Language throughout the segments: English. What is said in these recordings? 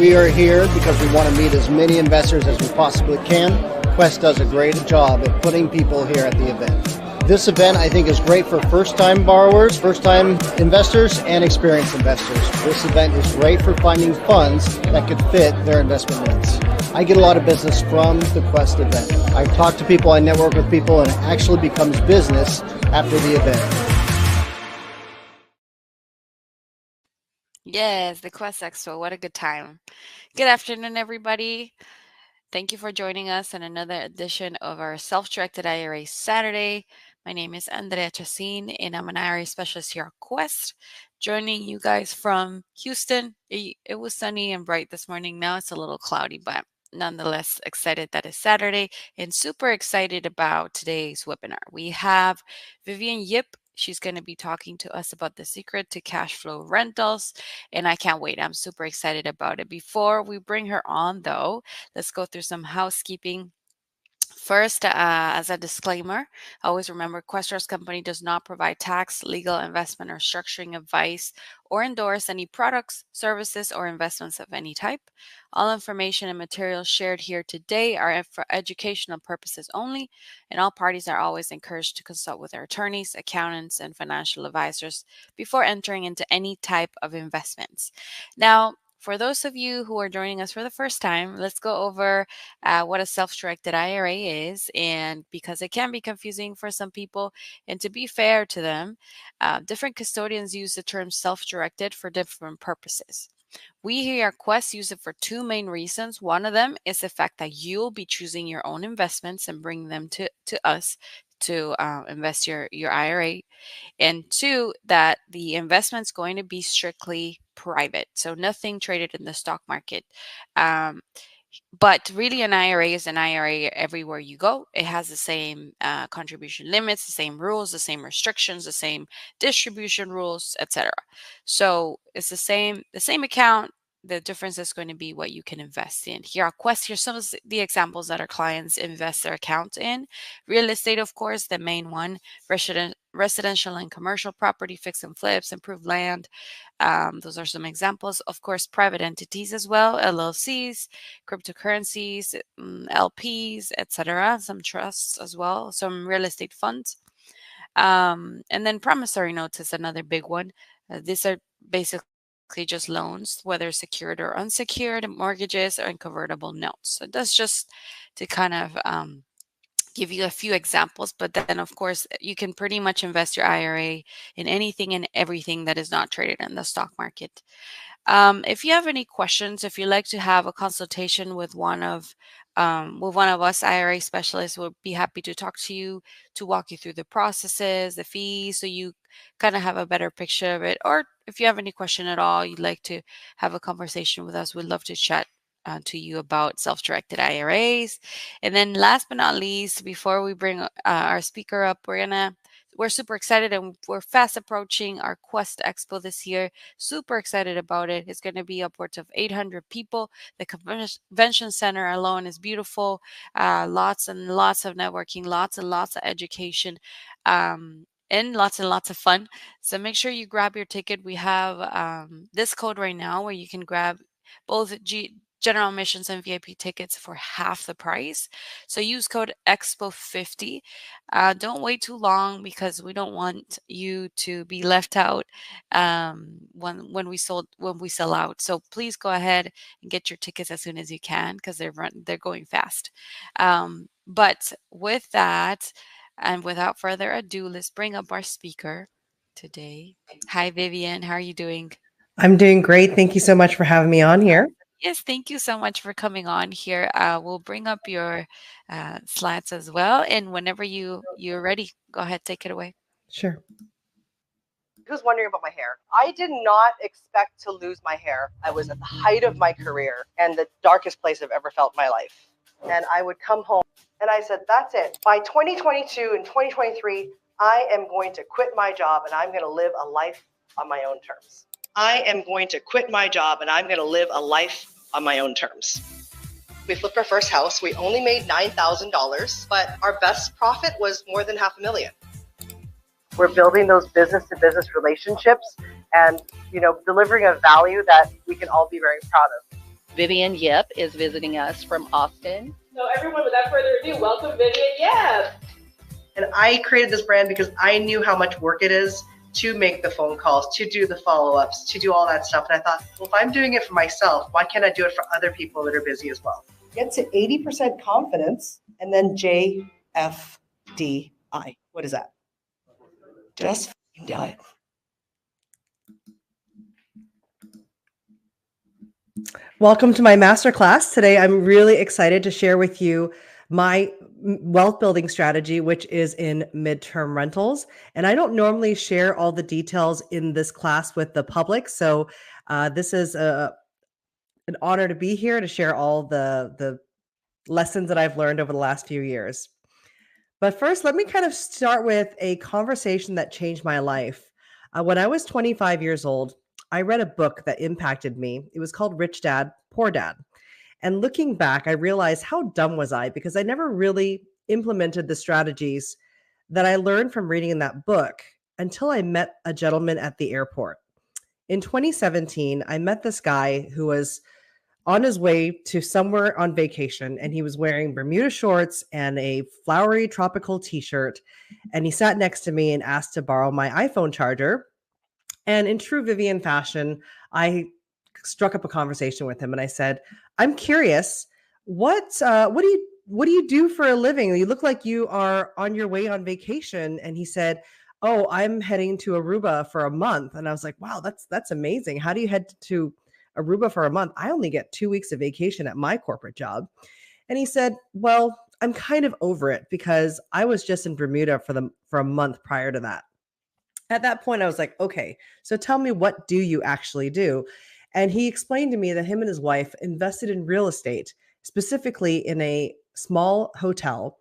We are here because we want to meet as many investors as we possibly can. Quest does a great job at putting people here at the event. This event, I think, is great for first-time borrowers, first-time investors, and experienced investors. This event is great for finding funds that could fit their investment needs. I get a lot of business from the Quest event. I talk to people, I network with people, and it actually becomes business after the event. Yes, the Quest Expo. What a good time. Good afternoon, everybody. Thank you for joining us in another edition of our Self-Directed IRA Saturday. My name is Andrea Chacin, and I'm an IRA specialist here at Quest, joining you guys from Houston. It was sunny and bright this morning. Now it's a little cloudy, but nonetheless excited that it's Saturday and super excited about today's webinar. We have Vivian Yip. She's going to be talking to us about the secret to cash flow rentals, and I can't wait. I'm super excited about it. Before we bring her on, though, let's go through some housekeeping. First, as a disclaimer, always remember Quest Trust Company does not provide tax, legal, investment, or structuring advice or endorse any products, services, or investments of any type. All information and materials shared here today are for educational purposes only, and all parties are always encouraged to consult with their attorneys, accountants, and financial advisors before entering into any type of investments. Now, for those of you who are joining us for the first time, let's go over what a self-directed IRA is, and because it can be confusing for some people, and to be fair to them, different custodians use the term self-directed for different purposes. We here at Quest use it for two main reasons. One of them is the fact that you'll be choosing your own investments and bring them to us to invest your IRA. And two, that the investment's going to be strictly private, so nothing traded in the stock market. But really, an IRA is an IRA everywhere you go. It has the same contribution limits, the same rules, the same restrictions, the same distribution rules, etc. So it's the same account. The difference is going to be what you can invest in. Here at Quest, here's some of the examples that our clients invest their accounts in. Real estate, of course, the main one. Residential and commercial property, fix and flips, improved land. Those are some examples. Of course, private entities as well, LLCs, cryptocurrencies, LPs, etc. Some trusts as well, some real estate funds. And then promissory notes is another big one. These are basically just loans, whether secured or unsecured, mortgages, or convertible notes. So that's just to kind of give you a few examples, but then of course you can pretty much invest your IRA in anything and everything that is not traded in the stock market. If you have any questions, if you'd like to have a consultation with one of us IRA specialists, we'll be happy to talk to you, to walk you through the processes, the fees, so you kind of have a better picture of it. Or if you have any question at all, you'd like to have a conversation with us, we'd love to chat to you about self-directed IRAs. And then last but not least, before we bring our speaker up, we're super excited, and we're fast approaching our Quest Expo this year. Super excited about it. It's going to be upwards of 800 people. The convention center alone is beautiful. Lots and lots of networking, lots and lots of education, and lots of fun. So make sure you grab your ticket. We have this code right now where you can grab both general admissions and VIP tickets for half the price. So use code EXPO50. Don't wait too long, because we don't want you to be left out when we sell out. So please go ahead and get your tickets as soon as you can, because they're going fast. But with that, and without further ado, let's bring up our speaker today. Hi, Vivian. How are you doing? I'm doing great. Thank you so much for having me on here. Yes, thank you so much for coming on here. We'll bring up your slides as well, and whenever you're ready, go ahead, take it away. Sure. Who's wondering about my hair? I did not expect to lose my hair. I was at the height of my career and the darkest place I've ever felt in my life. And I would come home and I said, that's it. By 2022 and 2023, I am going to quit my job and I'm going to live a life on my own terms. I am going to quit my job and I'm going to live a life on my own terms. We flipped our first house. We only made $9,000, but our best profit was more than $500,000. We're building those business-to-business relationships and, delivering a value that we can all be very proud of. Vivian Yip is visiting us from Austin. So everyone, without further ado, welcome Vivian Yip. And I created this brand because I knew how much work it is to make the phone calls, to do the follow-ups, to do all that stuff. And I thought, well, if I'm doing it for myself, why can't I do it for other people that are busy as well? Get to 80% confidence and then JFDI. What is that? Just do it. Welcome to my masterclass. Today, I'm really excited to share with you my wealth building strategy, which is in midterm rentals. And I don't normally share all the details in this class with the public. So this is an honor to be here to share all the lessons that I've learned over the last few years. But first, let me kind of start with a conversation that changed my life. When I was 25 years old, I read a book that impacted me. It was called Rich Dad, Poor Dad. And looking back, I realized how dumb was I because I never really implemented the strategies that I learned from reading in that book until I met a gentleman at the airport. In 2017, I met this guy who was on his way to somewhere on vacation, and he was wearing Bermuda shorts and a flowery tropical t-shirt. And he sat next to me and asked to borrow my iPhone charger. And in true Vivian fashion, I struck up a conversation with him and I said, I'm curious, what do you do for a living? You look like you are on your way on vacation. And he said, oh, I'm heading to Aruba for a month. And I was like, wow, that's amazing. How do you head to Aruba for a month? I only get 2 weeks of vacation at my corporate job. And he said, well, I'm kind of over it because I was just in Bermuda for a month prior to that. At that point, I was like, okay, so tell me, what do you actually do? And he explained to me that him and his wife invested in real estate, specifically in a small hotel.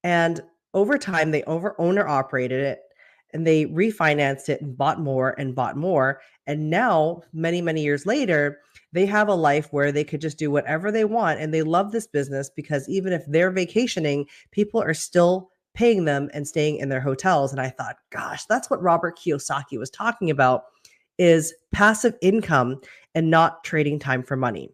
And over time, they owner operated it and they refinanced it and bought more and bought more. And now, many, many years later, they have a life where they could just do whatever they want. And they love this business because even if they're vacationing, people are still paying them and staying in their hotels. And I thought, gosh, that's what Robert Kiyosaki was talking about, is passive income and not trading time for money.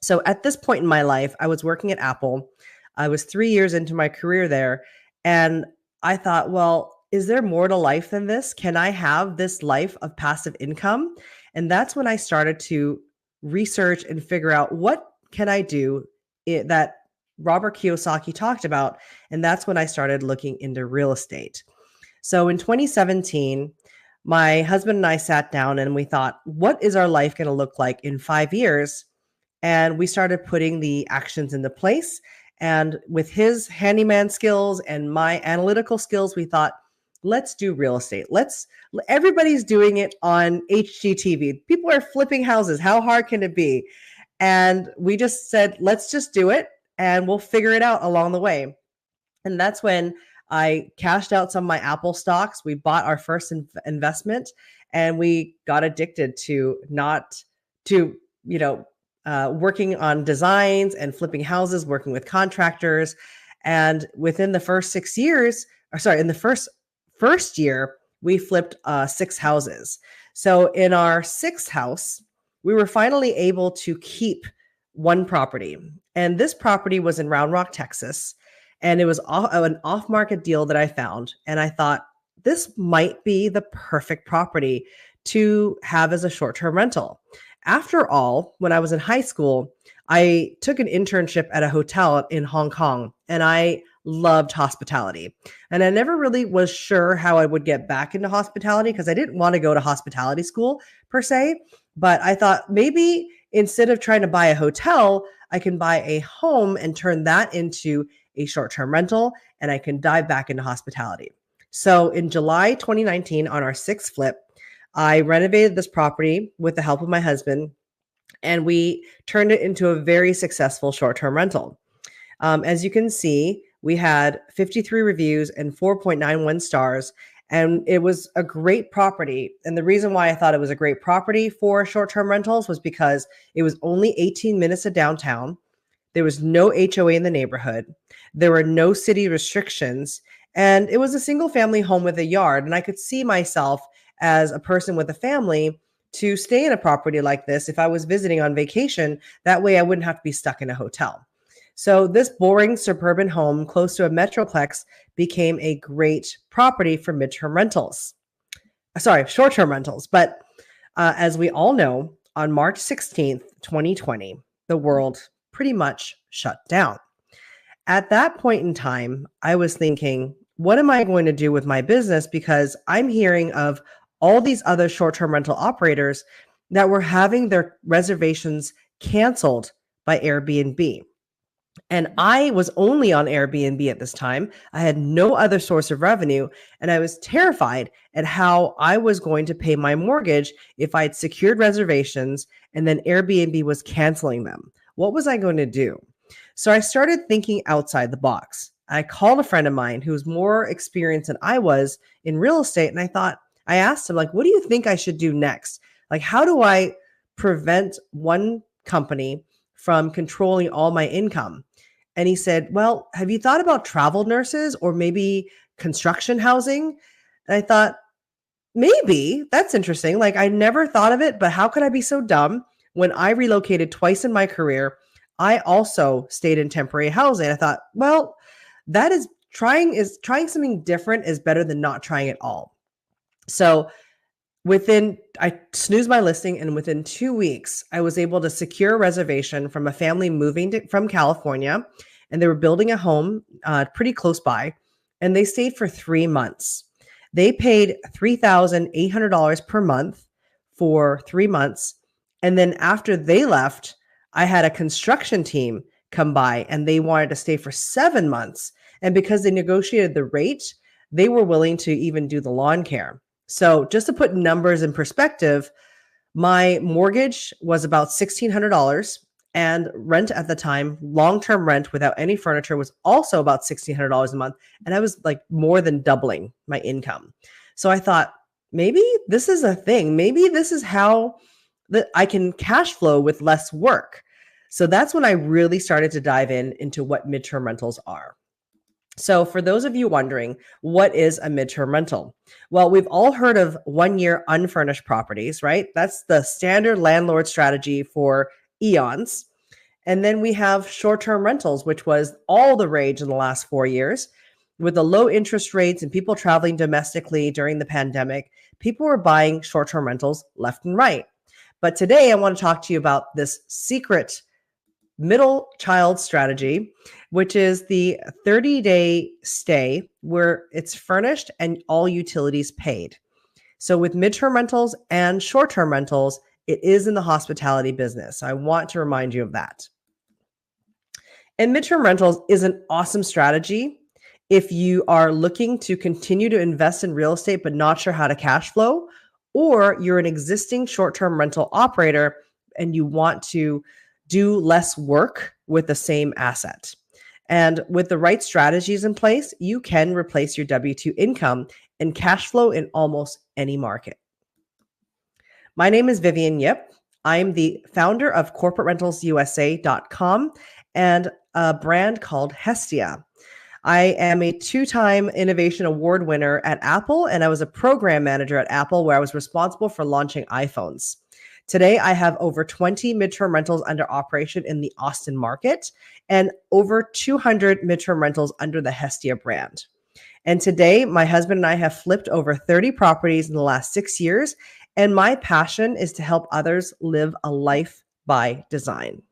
So at this point in my life, I was working at Apple. I was 3 years into my career there. And I thought, well, is there more to life than this? Can I have this life of passive income? And that's when I started to research and figure out what can I do that Robert Kiyosaki talked about. And that's when I started looking into real estate. So in 2017, my husband and I sat down and we thought, what is our life going to look like in 5 years? And we started putting the actions into place. And with his handyman skills and my analytical skills, we thought, let's do real estate. Everybody's doing it on HGTV. People are flipping houses. How hard can it be? And we just said, let's just do it and we'll figure it out along the way. And that's when I cashed out some of my Apple stocks. We bought our first investment and we got addicted to working on designs and flipping houses, working with contractors. And within the first 6 years, in the first year, we flipped 6 houses. So in our 6th house, we were finally able to keep one property. And this property was in Round Rock, Texas. And it was an off-market deal that I found. And I thought, this might be the perfect property to have as a short-term rental. After all, when I was in high school, I took an internship at a hotel in Hong Kong, and I loved hospitality. And I never really was sure how I would get back into hospitality because I didn't want to go to hospitality school per se. But I thought maybe instead of trying to buy a hotel, I can buy a home and turn that into a short-term rental, and I can dive back into hospitality. So in July 2019, on our 6th flip, I renovated this property with the help of my husband, and we turned it into a very successful short-term rental. As you can see, we had 53 reviews and 4.91 stars, and it was a great property. And the reason why I thought it was a great property for short-term rentals was because it was only 18 minutes to downtown. There was no HOA in the neighborhood. There were no city restrictions. And it was a single family home with a yard. And I could see myself as a person with a family to stay in a property like this if I was visiting on vacation. That way I wouldn't have to be stuck in a hotel. So this boring suburban home close to a metroplex became a great property for midterm rentals. Sorry, short-term rentals. But as we all know, on March 16th, 2020, the world pretty much shut down. At that point in time, I was thinking, what am I going to do with my business? Because I'm hearing of all these other short-term rental operators that were having their reservations canceled by Airbnb. And I was only on Airbnb at this time. I had no other source of revenue. And I was terrified at how I was going to pay my mortgage if I had secured reservations and then Airbnb was canceling them. What was I going to do? So I started thinking outside the box. I called a friend of mine who was more experienced than I was in real estate. And I asked him, like, what do you think I should do next? Like, how do I prevent one company from controlling all my income? And he said, well, have you thought about travel nurses or maybe construction housing? And I thought, maybe that's interesting. Like, I never thought of it, but how could I be so dumb? When I relocated twice in my career, I also stayed in temporary housing. I thought, well, that is trying something different is better than not trying at all. So I snoozed my listing, and within 2 weeks, I was able to secure a reservation from a family moving from California, and they were building a home pretty close by, and they stayed for 3 months. They paid $3,800 per month for 3 months, and then after they left, I had a construction team come by, and they wanted to stay for 7 months, and because they negotiated the rate, they were willing to even do the lawn care. So just to put numbers in perspective, my mortgage was about $1,600 and rent at the time, long-term rent without any furniture, was also about $1,600 a month. And I was like more than doubling my income. So I thought, maybe this is a thing. Maybe this is how I can cash flow with less work. So that's when I really started to dive into what midterm rentals are. So for those of you wondering, what is a midterm rental? Well, we've all heard of 1-year unfurnished properties, right? That's the standard landlord strategy for eons. And then we have short-term rentals, which was all the rage in the last 4 years. With the low interest rates and people traveling domestically during the pandemic, people were buying short-term rentals left and right. But today I want to talk to you about this secret middle child strategy, which is the 30-day stay where it's furnished and all utilities paid. So with midterm rentals and short-term rentals, it is in the hospitality business. I want to remind you of that. And midterm rentals is an awesome strategy if you are looking to continue to invest in real estate but not sure how to cash flow, or you're an existing short-term rental operator and you want to do less work with the same asset. And with the right strategies in place, you can replace your W-2 income and cash flow in almost any market. My name is Vivian Yip. I'm the founder of corporaterentalsusa.com and a brand called Hestia. I am a 2-time Innovation Award winner at Apple, and I was a program manager at Apple where I was responsible for launching iPhones. Today, I have over 20 midterm rentals under operation in the Austin market and over 200 midterm rentals under the Hestia brand. And today, my husband and I have flipped over 30 properties in the last 6 years, and my passion is to help others live a life by design.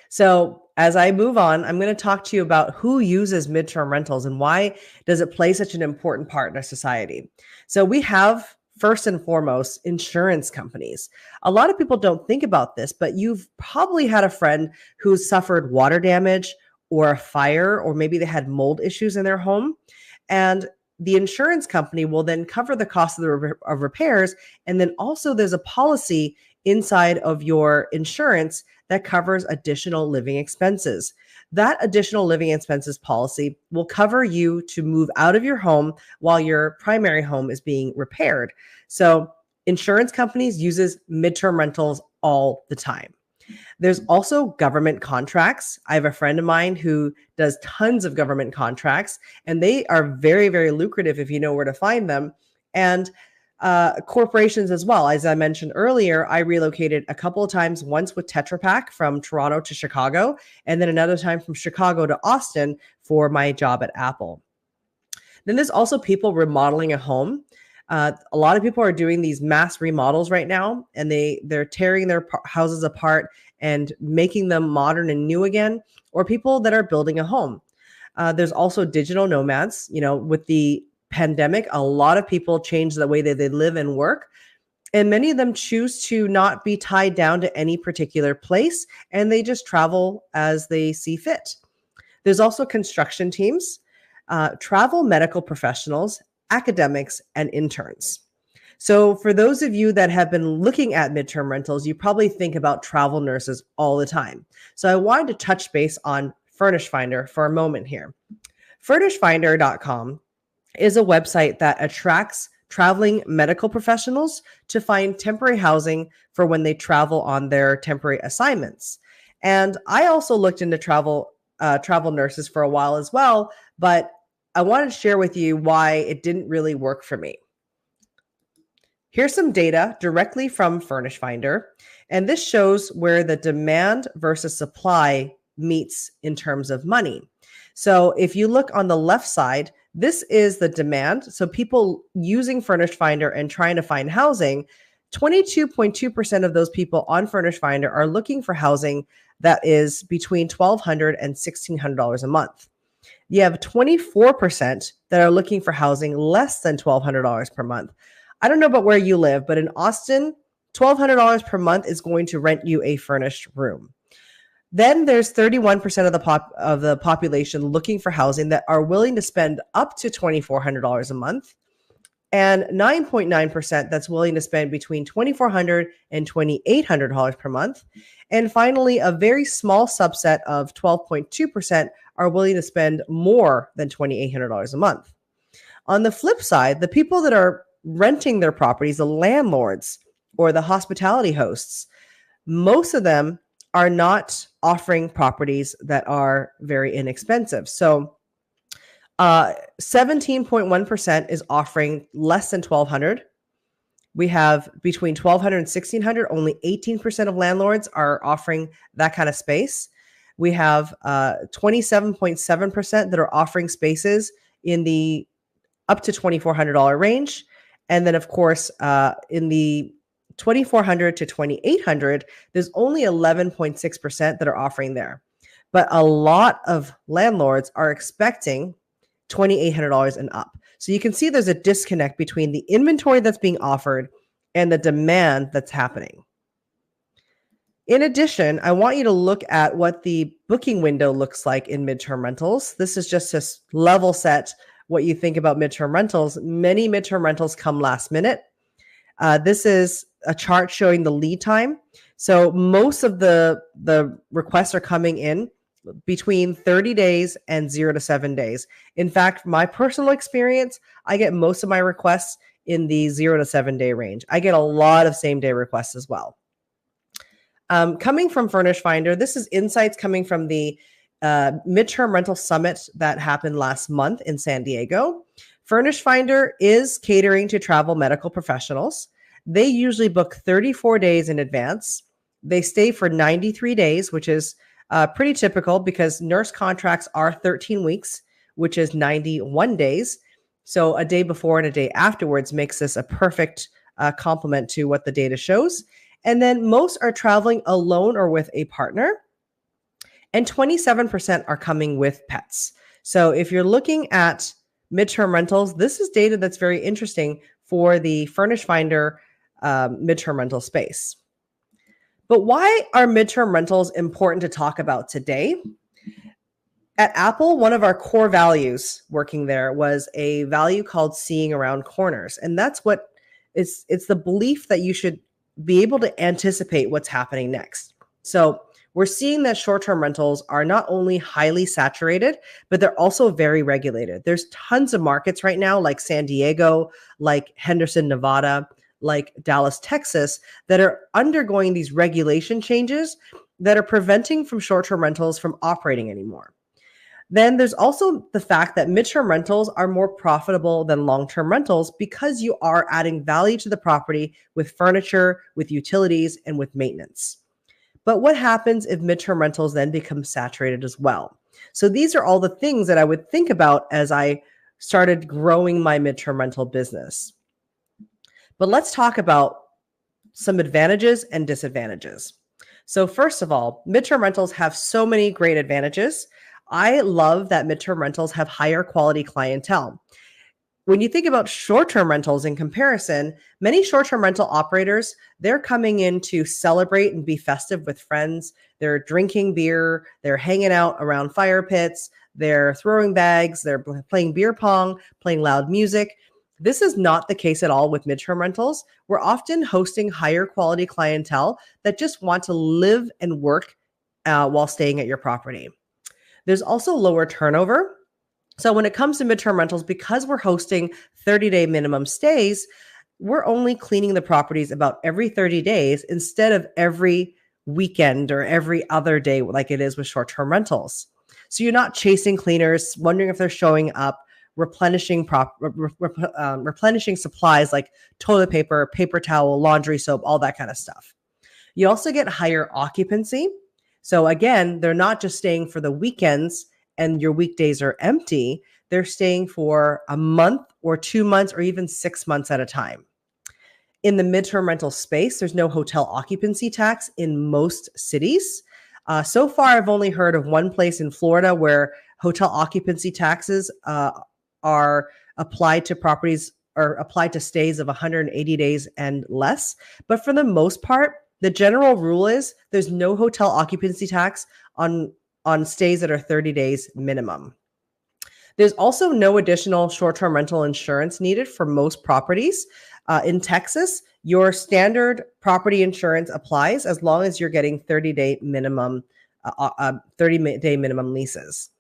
So as I move on, I'm going to talk to you about who uses midterm rentals and why does it play such an important part in our society. So we have, first and foremost, insurance companies. A lot of people don't think about this, but you've probably had a friend who suffered water damage or a fire, or maybe they had mold issues in their home. And the insurance company will then cover the cost of the repairs. And then also there's a policy inside of your insurance that covers additional living expenses. That additional living expenses policy will cover you to move out of your home while your primary home is being repaired. So insurance companies uses midterm rentals all the time. There's also government contracts. I have a friend of mine who does tons of government contracts, and they are very, very lucrative if you know where to find them. And corporations as well. As I mentioned earlier, I relocated a couple of times, once with Tetra Pak from Toronto to Chicago, and then another time from Chicago to Austin for my job at Apple. Then there's also people remodeling a home. A lot of people are doing these mass remodels right now, and they're tearing their houses apart and making them modern and new again, or people that are building a home. There's also digital nomads. With the pandemic, a lot of people changed the way that they live and work, and many of them choose to not be tied down to any particular place, and they just travel as they see fit. There's also construction teams, travel medical professionals, academics, and interns. So for those of you that have been looking at midterm rentals, you probably think about travel nurses all the time. So I wanted to touch base on Furnish Finder for a moment here. FurnishFinder.com is a website that attracts traveling medical professionals to find temporary housing for when they travel on their temporary assignments. And I also looked into travel nurses for a while as well, but I wanted to share with you why it didn't really work for me. Here's some data directly from Furnish Finder, and this shows where the demand versus supply meets in terms of money. So if you look on the left side, this is the demand. So people using Furnish Finder and trying to find housing, 22.2% of those people on Furnish Finder are looking for housing that is between $1,200 and $1,600 a month. You have 24% that are looking for housing less than $1,200 per month. I don't know about where you live, but in Austin, $1,200 per month is going to rent you a furnished room. Then there's 31% of the population looking for housing that are willing to spend up to $2,400 a month, and 9.9% that's willing to spend between $2,400 and $2,800 per month. And finally, a very small subset of 12.2% are willing to spend more than $2,800 a month. On the flip side, the people that are renting their properties, the landlords or the hospitality hosts, most of them are not offering properties that are very inexpensive. So 17.1% is offering less than $1,200. We have between $1,200 and $1,600. Only 18% of landlords are offering that kind of space. We have 27.7% that are offering spaces in the up to $2,400 range. And then, of course, in the $2,400 to $2,800, there's only 11.6% that are offering there. But a lot of landlords are expecting $2,800 and up. So you can see there's a disconnect between the inventory that's being offered and the demand that's happening. In addition, I want you to look at what the booking window looks like in midterm rentals. This is just to level set what you think about midterm rentals. Many midterm rentals come last minute. This is a chart showing the lead time. So most of the requests are coming in between 30 days and 0 to 7 days. In fact, my personal experience, I get most of my requests in the 0 to 7 day range. I get a lot of same day requests as well. Coming from Furnish Finder, this is insights coming from the midterm rental summit that happened last month in San Diego. Furnish Finder is catering to travel medical professionals. They usually book 34 days in advance. They stay for 93 days, which is pretty typical because nurse contracts are 13 weeks, which is 91 days. So a day before and a day afterwards makes this a perfect complement to what the data shows. And then most are traveling alone or with a partner. And 27% are coming with pets. So if you're looking at midterm rentals, this is data that's very interesting for the Furnish Finder midterm rental space. But why are midterm rentals important to talk about today? At Apple, one of our core values working there was a value called seeing around corners. And that's what it's the belief that you should be able to anticipate what's happening next. So we're seeing that short-term rentals are not only highly saturated, but they're also very regulated. There's tons of markets right now, like San Diego, like Henderson, Nevada, like Dallas, Texas, that are undergoing these regulation changes that are preventing from short-term rentals from operating anymore. Then there's also the fact that midterm rentals are more profitable than long-term rentals because you are adding value to the property with furniture, with utilities, and with maintenance. But what happens if midterm rentals then become saturated as well? So these are all the things that I would think about as I started growing my midterm rental business. But let's talk about some advantages and disadvantages. So first of all, midterm rentals have so many great advantages. I love that midterm rentals have higher quality clientele. When you think about short-term rentals in comparison, many short-term rental operators, they're coming in to celebrate and be festive with friends. They're drinking beer, they're hanging out around fire pits, they're throwing bags, they're playing beer pong, playing loud music. This is not the case at all with midterm rentals. We're often hosting higher quality clientele that just want to live and work while staying at your property. There's also lower turnover. So when it comes to midterm rentals, because we're hosting 30-day minimum stays, we're only cleaning the properties about every 30 days instead of every weekend or every other day like it is with short-term rentals. So you're not chasing cleaners, wondering if they're showing up, replenishing supplies like toilet paper, paper towel, laundry soap, all that kind of stuff. You also get higher occupancy. So again, they're not just staying for the weekends and your weekdays are empty. They're staying for a month or 2 months or even 6 months at a time. In the midterm rental space, there's no hotel occupancy tax in most cities. So far, I've only heard of one place in Florida where hotel occupancy taxes are applied to properties or applied to stays of 180 days and less. But for the most part, the general rule is there's no hotel occupancy tax on stays that are 30 days minimum. There's also no additional short-term rental insurance needed for most properties. In Texas, your standard property insurance applies as long as you're getting 30-day minimum leases.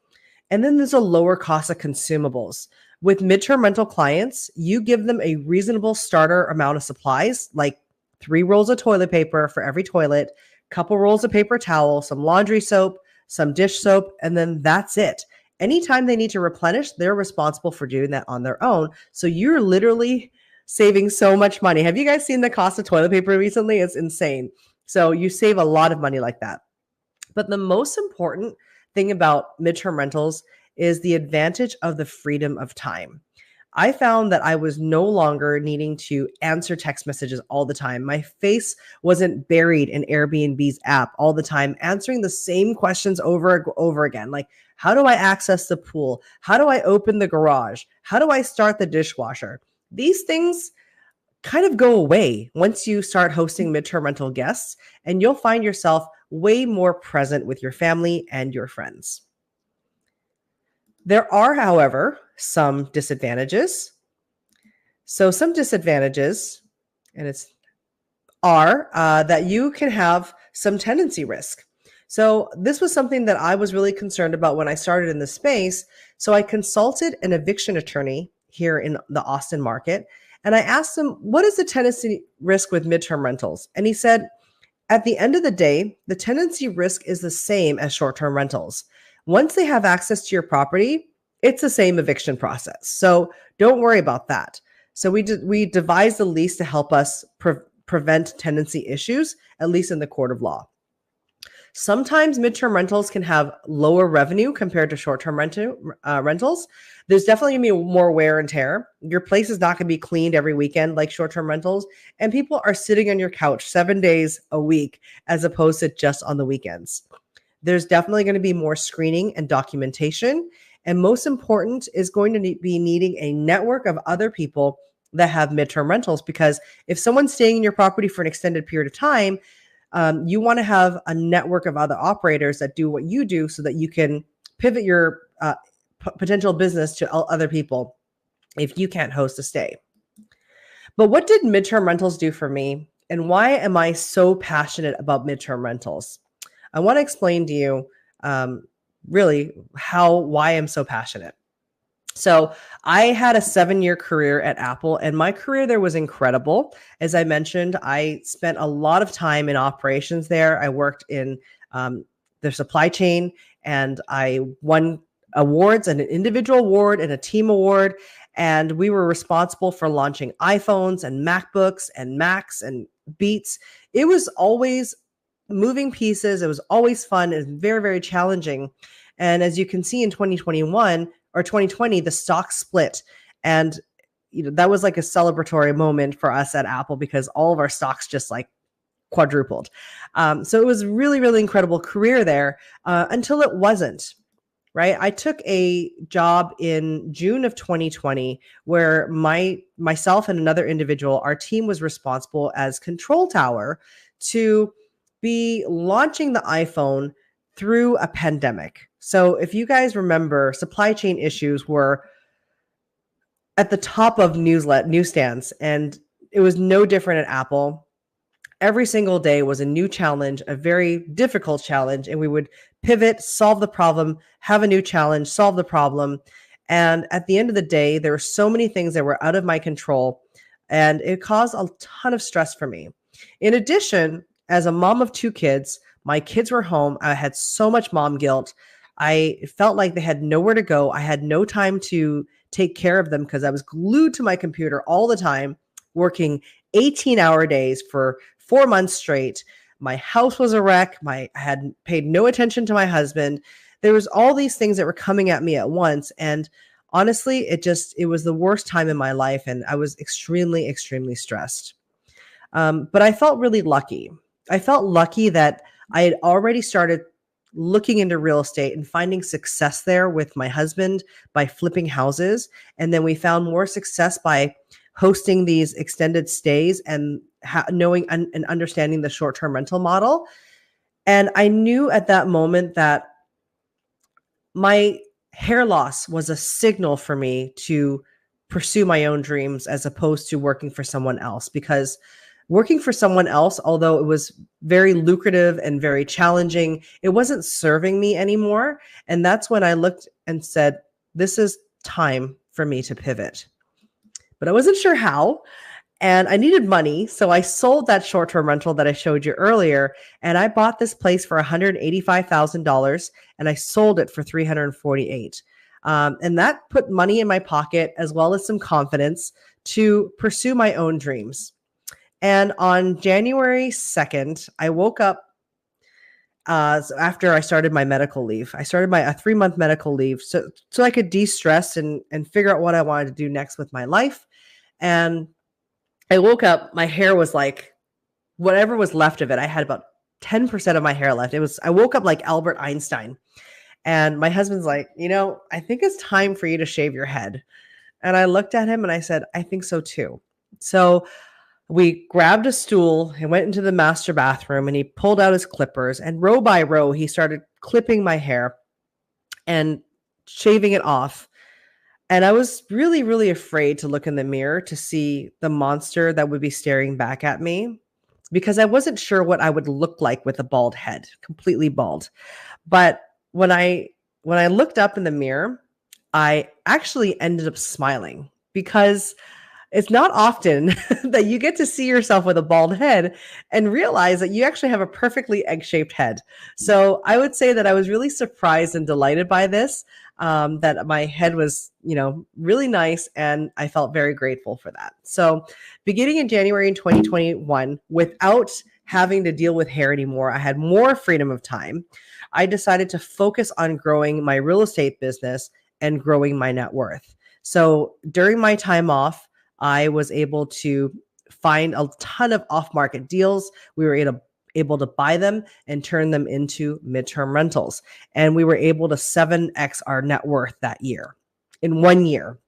And then there's a lower cost of consumables. With midterm rental clients, you give them a reasonable starter amount of supplies, like 3 rolls of toilet paper for every toilet, couple rolls of paper towel, some laundry soap, some dish soap, and then that's it. Anytime they need to replenish, they're responsible for doing that on their own. So you're literally saving so much money. Have you guys seen the cost of toilet paper recently? It's insane. So you save a lot of money like that. But the most important thing about midterm rentals is the advantage of the freedom of time. I found that I was no longer needing to answer text messages all the time. My face wasn't buried in Airbnb's app all the time, answering the same questions over and over again. Like, how do I access the pool? How do I open the garage? How do I start the dishwasher? These things kind of go away once you start hosting midterm rental guests, and you'll find yourself way more present with your family and your friends. There are, however, some disadvantages. So some disadvantages, and that you can have some tenancy risk. So this was something that I was really concerned about when I started in the space. So I consulted an eviction attorney here in the Austin market, and I asked him, what is the tenancy risk with midterm rentals? And he said, at the end of the day, the tenancy risk is the same as short-term rentals. Once they have access to your property, it's the same eviction process. So don't worry about that. So we devised the lease to help us prevent tenancy issues, at least in the court of law. Sometimes midterm rentals can have lower revenue compared to short-term rentals. There's definitely going to be more wear and tear. Your place is not going to be cleaned every weekend like short-term rentals, and people are sitting on your couch 7 days a week as opposed to just on the weekends. There's definitely going to be more screening and documentation, and most important is going to be needing a network of other people that have midterm rentals, because if someone's staying in your property for an extended period of time, you want to have a network of other operators that do what you do so that you can pivot your potential business to other people if you can't host a stay. But what did midterm rentals do for me, and why am I so passionate about midterm rentals? I want to explain to you really why I'm so passionate. So I had a 7-year career at Apple, and my career there was incredible. As I mentioned, I spent a lot of time in operations there. I worked in the supply chain, and I won awards, and an individual award and a team award. And we were responsible for launching iPhones and MacBooks and Macs and Beats. It was always moving pieces. It was always fun. It was very, very challenging. And as you can see in 2021 or 2020, the stock split. And that was like a celebratory moment for us at Apple because all of our stocks just like quadrupled. So it was really, really incredible career there until it wasn't. Right. I took a job in June of 2020 where myself and another individual, our team was responsible as control tower to be launching the iPhone through a pandemic. So if you guys remember, supply chain issues were at the top of newsstands, and it was no different at Apple. Every single day was a new challenge, a very difficult challenge, and we would pivot, solve the problem, have a new challenge, solve the problem. And at the end of the day, there were so many things that were out of my control, and it caused a ton of stress for me. In addition, as a mom of 2 kids, my kids were home. I had so much mom guilt. I felt like they had nowhere to go. I had no time to take care of them because I was glued to my computer all the time, working 18-hour days for 4 months straight. My house was a wreck. I had paid no attention to my husband. There was all these things that were coming at me at once. And honestly, it was the worst time in my life. And I was extremely, extremely stressed. But I felt really lucky. I felt lucky that I had already started looking into real estate and finding success there with my husband by flipping houses. And then we found more success by hosting these extended stays and knowing and understanding the short-term rental model. And I knew at that moment that my hair loss was a signal for me to pursue my own dreams as opposed to working for someone else, because working for someone else, although it was very lucrative and very challenging, it wasn't serving me anymore. And that's when I looked and said, this is time for me to pivot. But I wasn't sure how. And I needed money. So I sold that short-term rental that I showed you earlier. And I bought this place for $185,000 and I sold it for $348,000. And that put money in my pocket as well as some confidence to pursue my own dreams. And on January 2nd, I woke up after I started my medical leave. I started a 3-month medical leave so I could de-stress and figure out what I wanted to do next with my life. And I woke up, my hair was like, whatever was left of it, I had about 10% of my hair left. I woke up like Albert Einstein. And my husband's like, I think it's time for you to shave your head. And I looked at him and I said, I think so too. So we grabbed a stool and went into the master bathroom and he pulled out his clippers and row by row, he started clipping my hair and shaving it off. And I was really, really afraid to look in the mirror to see the monster that would be staring back at me because I wasn't sure what I would look like with a bald head, completely bald. But when I looked up in the mirror, I actually ended up smiling because it's not often that you get to see yourself with a bald head and realize that you actually have a perfectly egg-shaped head. So I would say that I was really surprised and delighted by this, that my head was, really nice, and I felt very grateful for that. So beginning in January in 2021, without having to deal with hair anymore, I had more freedom of time. I decided to focus on growing my real estate business and growing my net worth. So during my time off, I was able to find a ton of off-market deals. We were able to buy them and turn them into midterm rentals. And we were able to 7x our net worth that year in 1 year.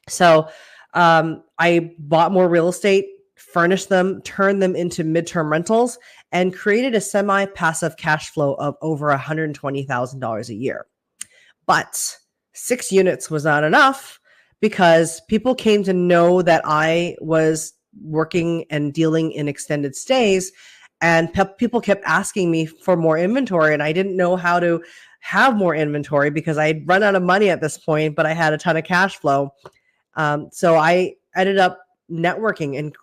So I bought more real estate, furnished them, turned them into midterm rentals, and created a semi-passive cash flow of over $120,000 a year. But 6 units was not enough because people came to know that I was working and dealing in extended stays, and people kept asking me for more inventory, and I didn't know how to have more inventory because I had run out of money at this point, but I had a ton of cash flow. So I ended up networking and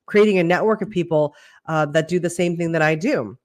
creating a network of people that do the same thing that I do.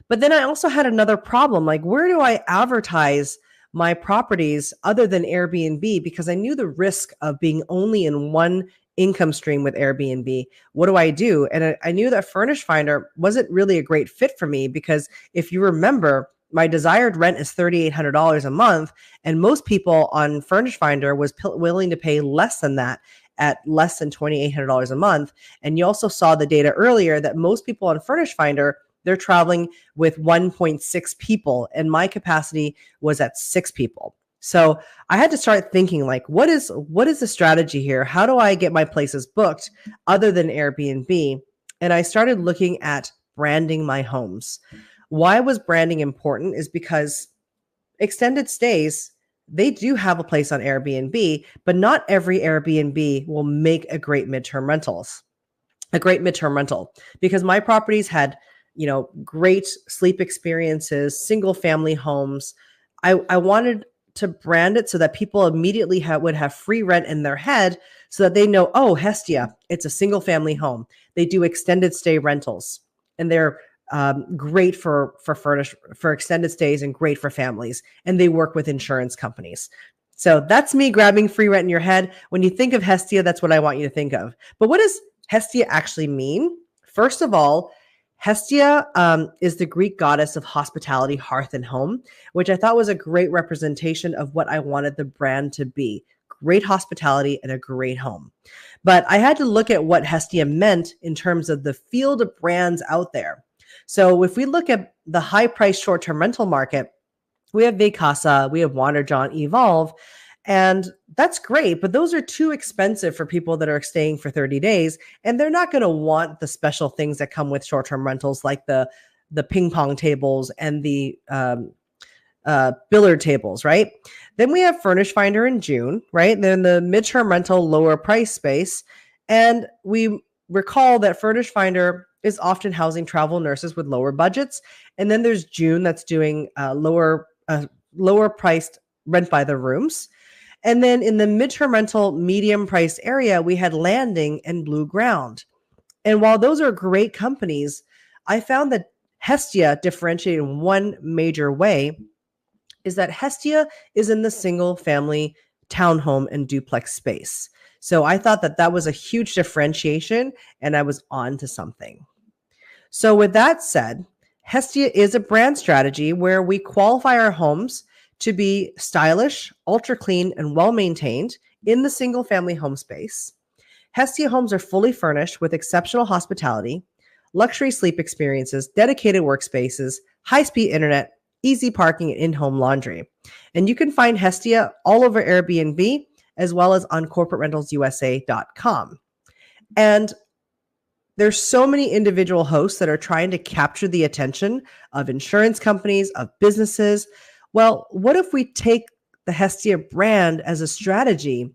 But then I also had another problem, like where do I advertise my properties other than Airbnb because I knew the risk of being only in one income stream with Airbnb. What do I do? And I knew that Furnish Finder wasn't really a great fit for me because if you remember, my desired rent is $3,800 a month, and most people on Furnish Finder was willing to pay less than that at less than $2,800 a month. And you also saw the data earlier that most people on Furnish Finder, they're traveling with 1.6 people, and my capacity was at 6 people. So I had to start thinking like, what is the strategy here? How do I get my places booked other than Airbnb? And I started looking at branding my homes. Why was branding important is because extended stays, they do have a place on Airbnb, but not every Airbnb will make a great midterm rental because my properties had, great sleep experiences, single family homes. I wanted to brand it so that people immediately would have free rent in their head so that they know, oh, Hestia, it's a single family home. They do extended stay rentals and they're great for extended stays and great for families. And they work with insurance companies. So that's me grabbing free rent in your head. When you think of Hestia, that's what I want you to think of. But what does Hestia actually mean? First of all, Hestia is the Greek goddess of hospitality, hearth, and home, which I thought was a great representation of what I wanted the brand to be. Great hospitality and a great home. But I had to look at what Hestia meant in terms of the field of brands out there. So if we look at the high-priced short-term rental market, we have Vacasa, we have Wanderjawn, Evolve, and that's great, but those are too expensive for people that are staying for 30 days, and they're not going to want the special things that come with short-term rentals like the ping pong tables and the billiard tables, right? Then we have Furnish Finder in June, right? Then the midterm rental lower price space, and we recall that Furnish Finder is often housing travel nurses with lower budgets. And then there's June that's doing lower priced rent by the rooms. And then in the midterm rental medium priced area, we had Landing and Blue Ground. And while those are great companies, I found that Hestia differentiated in one major way is that Hestia is in the single family townhome and duplex space. So I thought that was a huge differentiation and I was on to something. So with that said, Hestia is a brand strategy where we qualify our homes to be stylish, ultra clean, and well-maintained in the single-family home space. Hestia homes are fully furnished with exceptional hospitality, luxury sleep experiences, dedicated workspaces, high-speed internet, easy parking, and in-home laundry. And you can find Hestia all over Airbnb as well as on corporaterentalsusa.com. And there's so many individual hosts that are trying to capture the attention of insurance companies, of businesses. Well, what if we take the Hestia brand as a strategy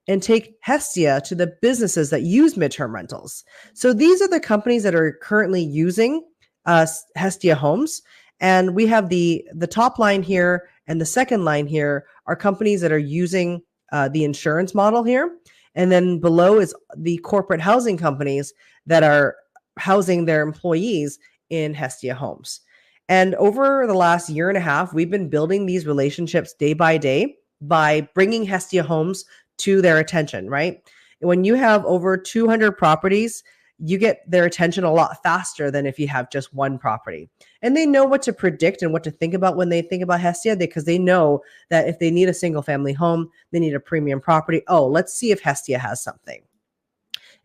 and take Hestia to the businesses that use midterm rentals? So these are the companies that are currently using Hestia homes. And we have the top line here and the second line here are companies that are using the insurance model here. And then below is the corporate housing companies that are housing their employees in Hestia homes. And over the last year and a half, we've been building these relationships day by day by bringing Hestia homes to their attention, right? When you have over 200 properties, you get their attention a lot faster than if you have just one property. And they know what to predict and what to think about when they think about Hestia because they know that if they need a single family home, they need a premium property. Oh, let's see if Hestia has something.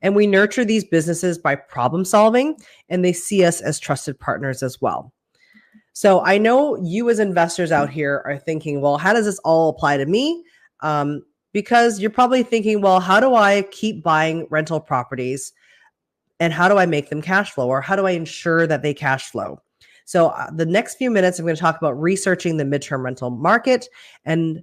And we nurture these businesses by problem solving, and they see us as trusted partners as well. So I know you as investors out here are thinking, well, how does this all apply to me? Because you're probably thinking, well, how do I keep buying rental properties? And how do I make them cash flow? Or how do I ensure that they cash flow? So the next few minutes, I'm going to talk about researching the midterm rental market. And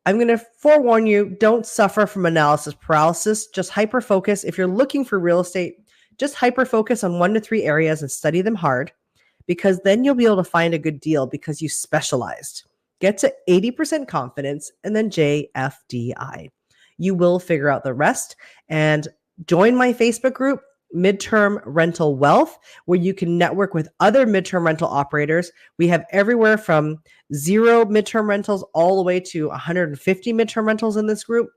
I'm going to forewarn you, don't suffer from analysis paralysis. Just hyper-focus. If you're looking for real estate, just hyper-focus on 1 to 3 areas and study them hard, because then you'll be able to find a good deal because you specialized. Get to 80% confidence and then JFDI. You will figure out the rest. And join my Facebook group. Midterm Rental Wealth, where you can network with other midterm rental operators. We have everywhere from 0 midterm rentals all the way to 150 midterm rentals in this group.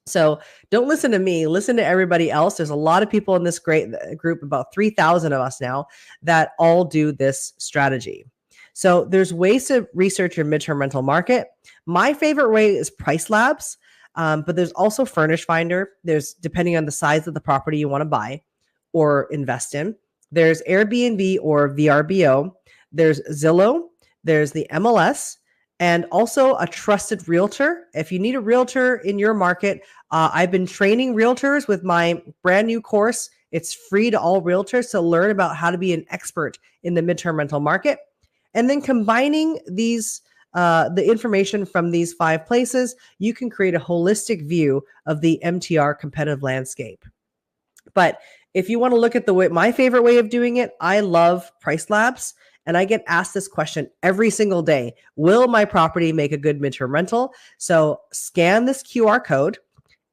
So don't listen to me, listen to everybody else. There's a lot of people in this great group, about 3,000 of us now, that all do this strategy. So there's ways to research your midterm rental market. My favorite way is Price Labs, but there's also Furnish Finder. There's, depending on the size of the property you want to buy or invest in. There's Airbnb or VRBO. There's Zillow. There's the MLS. And also a trusted realtor. If you need a realtor in your market, I've been training realtors with my brand new course. It's free to all realtors to learn about how to be an expert in the midterm rental market. And then combining these, the information from these 5 places, you can create a holistic view of the MTR competitive landscape. But if you want to look at the way, my favorite way of doing it, I love Price Labs. And I get asked this question every single day. Will my property make a good midterm rental? So scan this QR code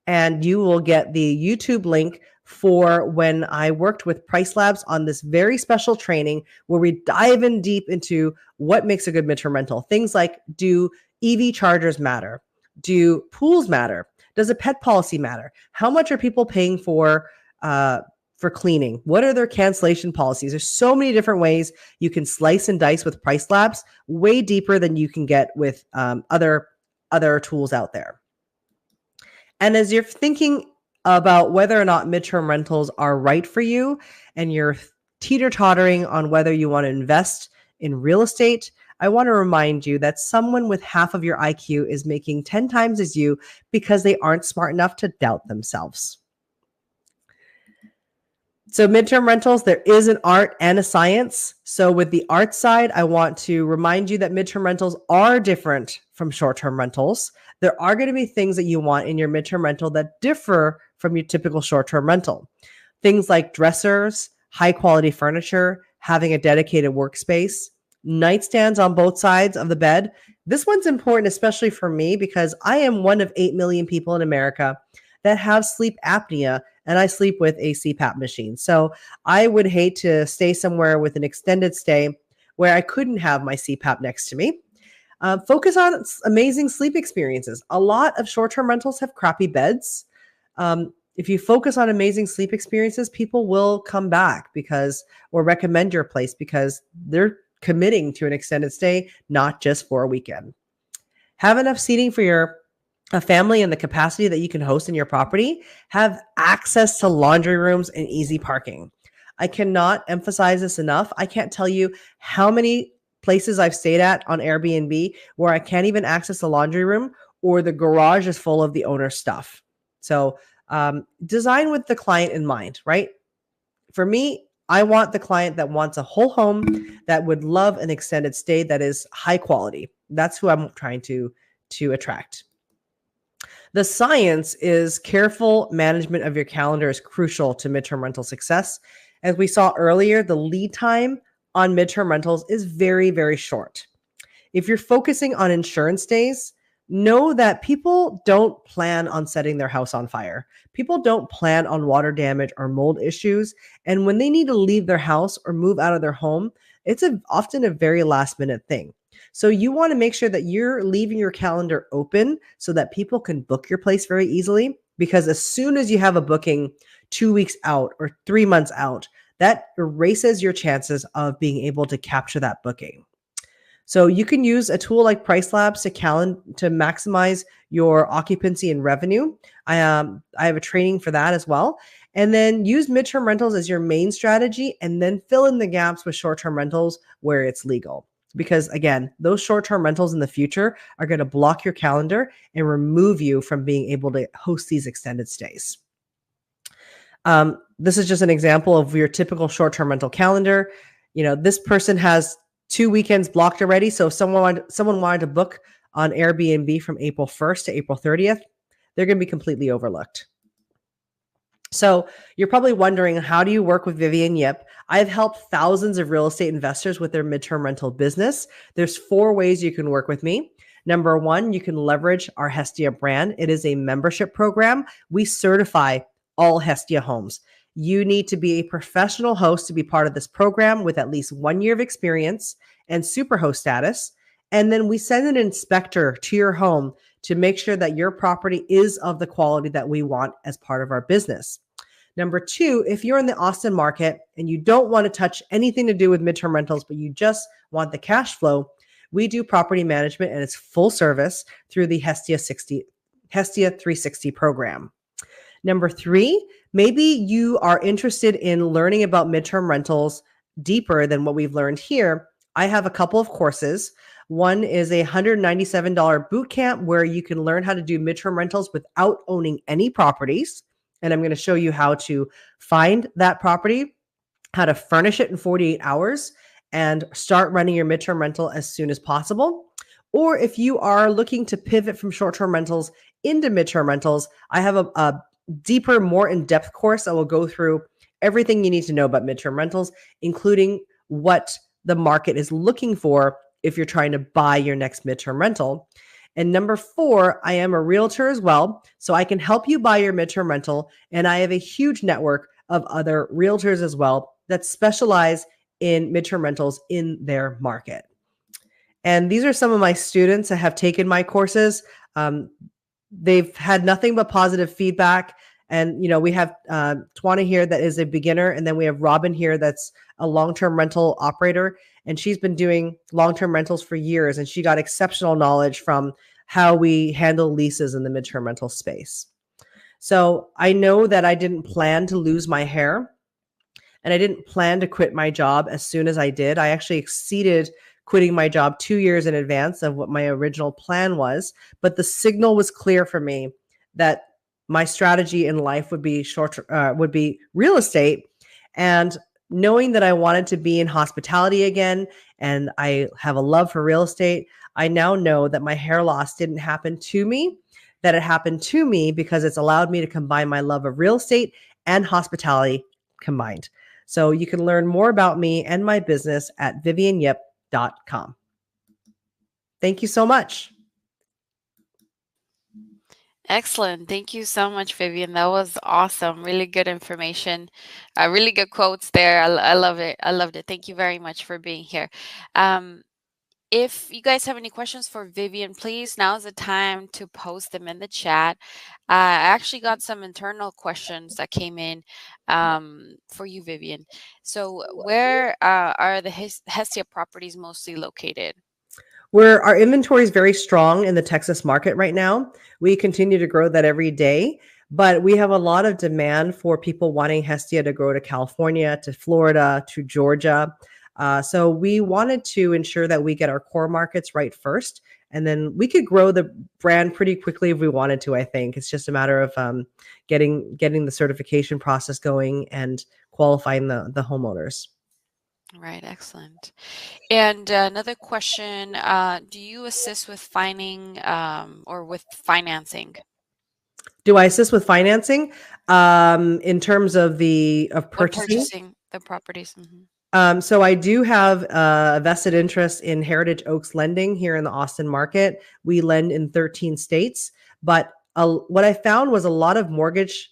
and you will get the YouTube link for when I worked with Price Labs on this very special training where we dive in deep into what makes a good midterm rental. Things like, do EV chargers matter? Do pools matter? Does a pet policy matter? How much are people paying for cleaning? What are their cancellation policies? There's so many different ways you can slice and dice with Price Labs, way deeper than you can get with other tools out there. And as you're thinking about whether or not midterm rentals are right for you, and you're teeter-tottering on whether you want to invest in real estate, I want to remind you that someone with half of your IQ is making 10 times as you because they aren't smart enough to doubt themselves. So midterm rentals, there is an art and a science. So with the art side, I want to remind you that midterm rentals are different from short-term rentals. There are going to be things that you want in your midterm rental that differ from your typical short-term rental. Things like dressers, high-quality furniture, having a dedicated workspace, nightstands on both sides of the bed. This one's important, especially for me, because I am one of 8 million people in America that have sleep apnea, and I sleep with a CPAP machine. So I would hate to stay somewhere with an extended stay where I couldn't have my CPAP next to me. Focus on amazing sleep experiences. A lot of short-term rentals have crappy beds. If you focus on amazing sleep experiences, people will come back or recommend your place because they're committing to an extended stay, not just for a weekend. Have enough seating for a family and the capacity that you can host in your property. Have access to laundry rooms and easy parking. I cannot emphasize this enough. I can't tell you how many places I've stayed at on Airbnb where I can't even access the laundry room or the garage is full of the owner's stuff. So design with the client in mind, right? For me, I want the client that wants a whole home, that would love an extended stay that is high quality. That's who I'm trying to attract. The science is careful management of your calendar is crucial to midterm rental success. As we saw earlier, the lead time on midterm rentals is very, very short. If you're focusing on insurance days, know that people don't plan on setting their house on fire. People don't plan on water damage or mold issues. And when they need to leave their house or move out of their home, it's often a very last minute thing. So you want to make sure that you're leaving your calendar open so that people can book your place very easily. Because as soon as you have a booking 2 weeks out or 3 months out, that erases your chances of being able to capture that booking. So you can use a tool like Price Labs to maximize your occupancy and revenue. I have a training for that as well. And then use midterm rentals as your main strategy and then fill in the gaps with short-term rentals where it's legal. Because again, those short-term rentals in the future are going to block your calendar and remove you from being able to host these extended stays. This is just an example of your typical short-term rental calendar. You know, this person has 2 weekends blocked already. So if someone wanted to book on Airbnb from April 1st to April 30th, they're going to be completely overlooked. So you're probably wondering, how do you work with Vivian Yip? I've helped thousands of real estate investors with their midterm rental business. There's 4 ways you can work with me. Number 1, you can leverage our Hestia brand. It is a membership program. We certify all Hestia homes. You need to be a professional host to be part of this program with at least 1 year of experience and superhost status. And then we send an inspector to your home to make sure that your property is of the quality that we want as part of our business. Number two, if you're in the Austin market and you don't want to touch anything to do with midterm rentals, but you just want the cash flow, we do property management and it's full service through the Hestia 360 program. Number three, maybe you are interested in learning about midterm rentals deeper than what we've learned here. I have a couple of courses. One is a $197 boot camp where you can learn how to do midterm rentals without owning any properties. And I'm going to show you how to find that property, how to furnish it in 48 hours, and start running your midterm rental as soon as possible. Or if you are looking to pivot from short-term rentals into midterm rentals, I have a deeper, more in-depth course that will go through everything you need to know about midterm rentals, including what the market is looking for if you're trying to buy your next midterm rental. And number four, I am a realtor as well, so I can help you buy your midterm rental. And I have a huge network of other realtors as well that specialize in midterm rentals in their market. And these are some of my students that have taken my courses. They've had nothing but positive feedback. And, we have Twana here that is a beginner. And then we have Robin here that's a long-term rental operator. And she's been doing long-term rentals for years. And she got exceptional knowledge from how we handle leases in the midterm rental space. So I know that I didn't plan to lose my hair. And I didn't plan to quit my job as soon as I did. I actually exceeded quitting my job 2 years in advance of what my original plan was. But the signal was clear for me that my strategy in life would be real estate. And knowing that I wanted to be in hospitality again, and I have a love for real estate, I now know that my hair loss didn't happen to me, that it happened to me because it's allowed me to combine my love of real estate and hospitality combined. So you can learn more about me and my business at vivianyip.com. Thank you so much. Excellent. Thank you so much, Vivian. That was awesome. Really good information. Really good quotes there. I love it. I loved it. Thank you very much for being here. If you guys have any questions for Vivian, please, now's the time to post them in the chat. I actually got some internal questions that came in for you, Vivian. So where are the Hestia properties mostly located? Our inventory is very strong in the Texas market right now. We continue to grow that every day, but we have a lot of demand for people wanting Hestia to grow to California, to Florida, to Georgia. So we wanted to ensure that we get our core markets right first, and then we could grow the brand pretty quickly if we wanted to. I think it's just a matter of getting the certification process going and qualifying the homeowners. Right, excellent. And another question, do you assist with finding or with financing? Do I assist with financing in terms of purchasing the properties? Mm-hmm. So I do have a vested interest in Heritage Oaks lending here in the Austin market. We lend in 13 states, but what I found was a lot of mortgage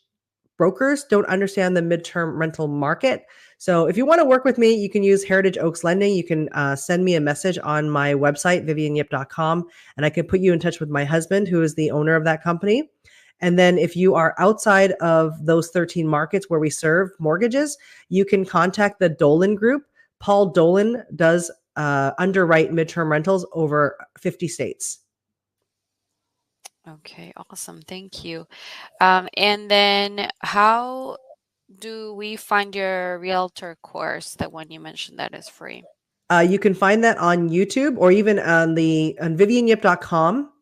brokers don't understand the midterm rental market. So if you want to work with me, you can use Heritage Oaks Lending. You can send me a message on my website, vivianyip.com, and I can put you in touch with my husband, who is the owner of that company. And then if you are outside of those 13 markets where we serve mortgages, you can contact the Dolan Group. Paul Dolan does underwrite midterm rentals over 50 states. Okay, awesome. Thank you. And then how do we find your realtor course, that one you mentioned that is free? You can find that on YouTube or even on vivianyip.com.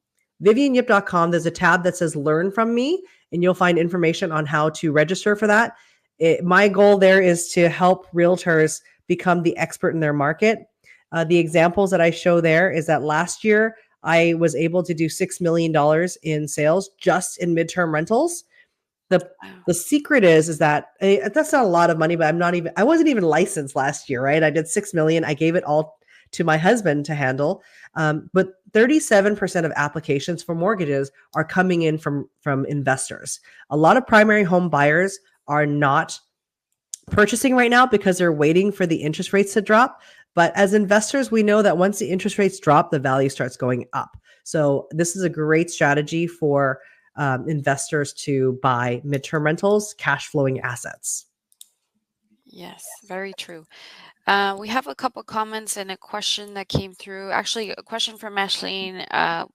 Vivianyip.com, there's a tab that says Learn From Me, and you'll find information on how to register for that. My goal there is to help realtors become the expert in their market. The examples that I show there is that last year, I was able to do $6 million in sales just in midterm rentals. The secret is that that's not a lot of money, but I wasn't even licensed last year, right? I did 6 million. I gave it all to my husband to handle. But 37% of applications for mortgages are coming in from investors. A lot of primary home buyers are not purchasing right now because they're waiting for the interest rates to drop. But as investors, we know that once the interest rates drop, the value starts going up. So this is a great strategy for investors to buy midterm rentals, cash flowing assets. Yes, very true. We have a couple comments and a question that came through. Actually, a question from Ashleen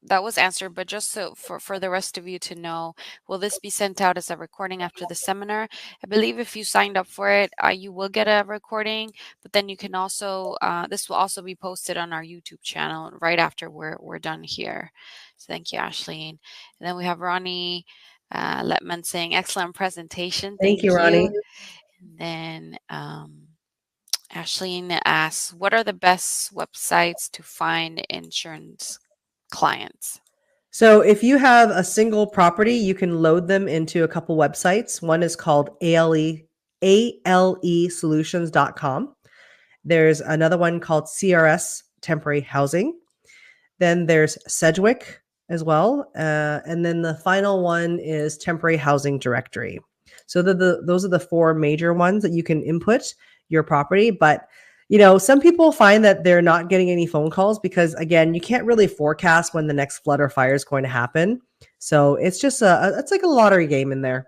that was answered, but just so for the rest of you to know, will this be sent out as a recording after the seminar? I believe if you signed up for it, you will get a recording, but then you can also, this will also be posted on our YouTube channel right after we're done here. So thank you, Ashleen. And then we have Ronnie Letman saying, excellent presentation. Thank you, Ronnie. And then Ashleen asks, what are the best websites to find insurance clients? So if you have a single property, you can load them into a couple websites. One is called alesolutions.com. There's another one called CRS Temporary Housing. Then there's Sedgwick as well. And then the final one is Temporary Housing Directory. So those are the four major ones that you can input your property. But some people find that they're not getting any phone calls because, again, you can't really forecast when the next flood or fire is going to happen. So it's just it's like a lottery game in there.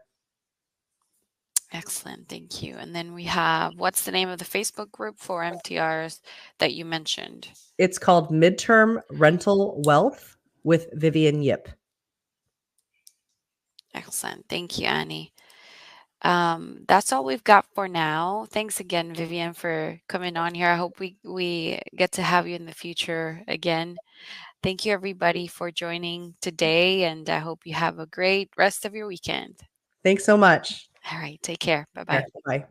Excellent. Thank you. And then we have, what's the name of the Facebook group for MTRs that you mentioned? It's called Midterm Rental Wealth with Vivian Yip. Excellent. Thank you, Annie. That's all we've got for now. Thanks again, Vivian, for coming on here. I hope we get to have you in the future again. Thank you, everybody, for joining today, and I hope you have a great rest of your weekend. Thanks so much. All right. Take care. Bye-bye. Bye.